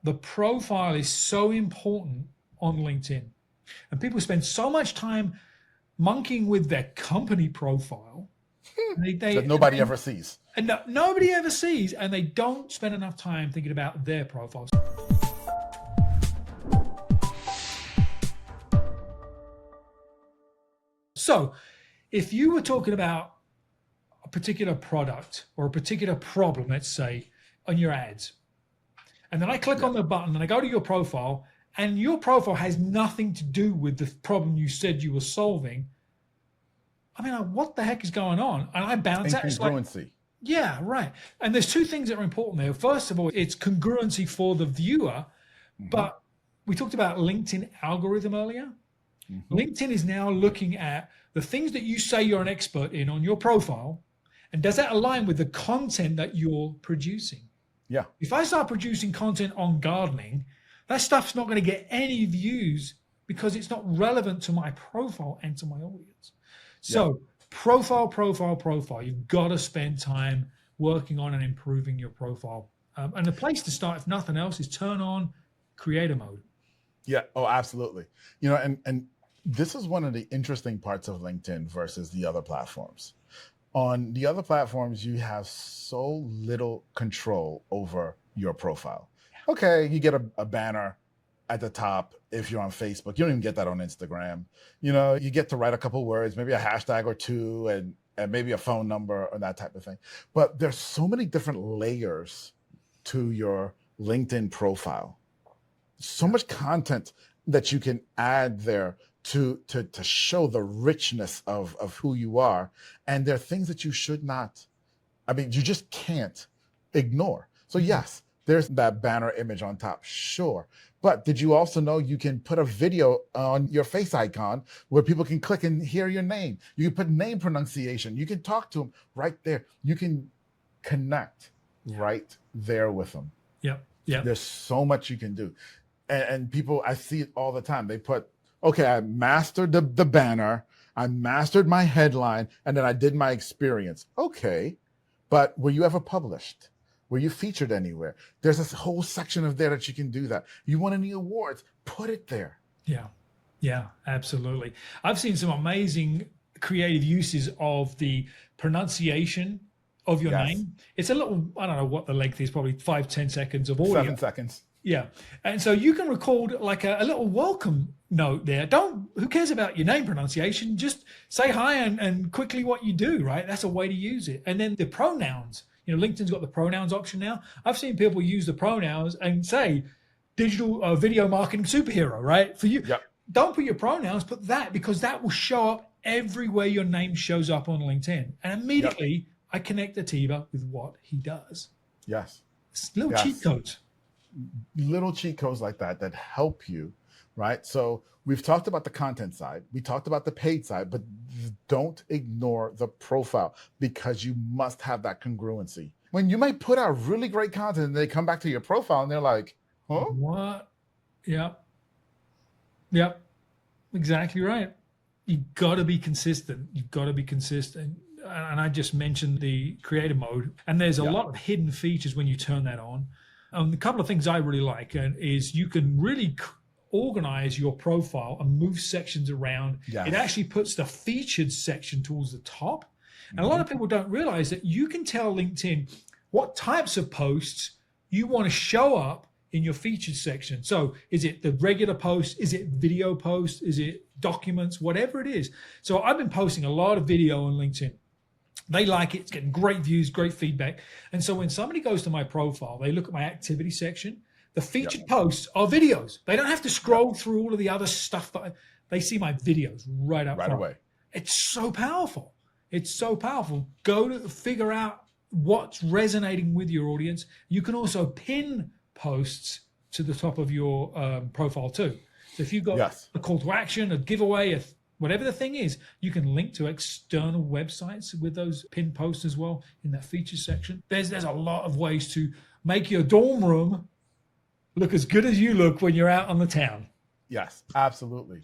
The profile is so important on LinkedIn. And people spend so much time monkeying with their company profile. That nobody ever sees. And nobody ever sees, and they don't spend enough time thinking about their profiles. So if you were talking about a particular product or a particular problem, let's say, on your ads, and then I click on the button and I go to your profile, and your profile has nothing to do with the problem you said you were solving, I mean, what the heck is going on? And I bounce out. Congruency. Yeah, right. And there's two things that are important there. First of all, it's congruency for the viewer. But we talked about LinkedIn algorithm earlier. LinkedIn is now looking at the things that you say you're an expert in on your profile, and does that align with the content that you're producing? Yeah. If I start producing content on gardening, that stuff's not going to get any views because it's not relevant to my profile and to my audience. So profile. You've got to spend time working on and improving your profile. And the place to start, if nothing else, is turn on creator mode. Yeah. Oh, absolutely. You know, and this is one of the interesting parts of LinkedIn versus the other platforms. On the other platforms, you have so little control over your profile. Okay, you get a banner at the top if you're on Facebook. You don't even get that on Instagram. You know, you get to write a couple words, maybe a hashtag or two, and maybe a phone number or that type of thing. But there's so many different layers to your LinkedIn profile. So much content that you can add there to show the richness of who you are. And there are things that you should not, you just can't ignore. So yes, there's that banner image on top, sure. But did you also know you can put a video on your face icon where people can click and hear your name? You can put name pronunciation. You can talk to them right there. You can connect right there with them. Yeah. There's so much you can do. And people, I see it all the time. They put, okay, I mastered the banner, I mastered my headline, and then I did my experience. Okay, but were you ever published? Were you featured anywhere? There's this whole section of there that you can do that. You won any awards, put it there. Yeah, absolutely. I've seen some amazing creative uses of the pronunciation of your name. It's a little, I don't know what the length is, probably 5-10 seconds of audio. 7 seconds. Yeah. And so you can record like a little welcome note there. Who cares about your name pronunciation? Just say hi and quickly what you do, right? That's a way to use it. And then the pronouns, you know, LinkedIn's got the pronouns option now. I've seen people use the pronouns and say digital video marketing superhero, right? For you, don't put your pronouns, put that, because that will show up everywhere your name shows up on LinkedIn. And immediately I connect Atiba with what he does. Yes. It's little cheat codes. Little cheat codes like that help you, right? So we've talked about the content side, we talked about the paid side, but don't ignore the profile, because you must have that congruency. When you might put out really great content and they come back to your profile and they're like, huh? What? Yep, exactly right. You've got to be consistent. And I just mentioned the creator mode, and there's a lot of hidden features when you turn that on. A couple of things I really like is you can really organize your profile and move sections around. It actually puts the featured section towards the top. And a lot of people don't realize that you can tell LinkedIn what types of posts you want to show up in your featured section. So is it the regular post? Is it video post? Is it documents? Whatever it is. So I've been posting a lot of video on LinkedIn. They like it. It's getting great views, great feedback. And so when somebody goes to my profile, they look at my activity section. The featured posts are videos. They don't have to scroll through all of the other stuff. They see my videos right away. It's so powerful. Go to figure out what's resonating with your audience. You can also pin posts to the top of your profile too. So if you've got a call to action, a giveaway, whatever the thing is, you can link to external websites with those pinned posts as well in that features section. There's a lot of ways to make your dorm room look as good as you look when you're out on the town. Yes, absolutely.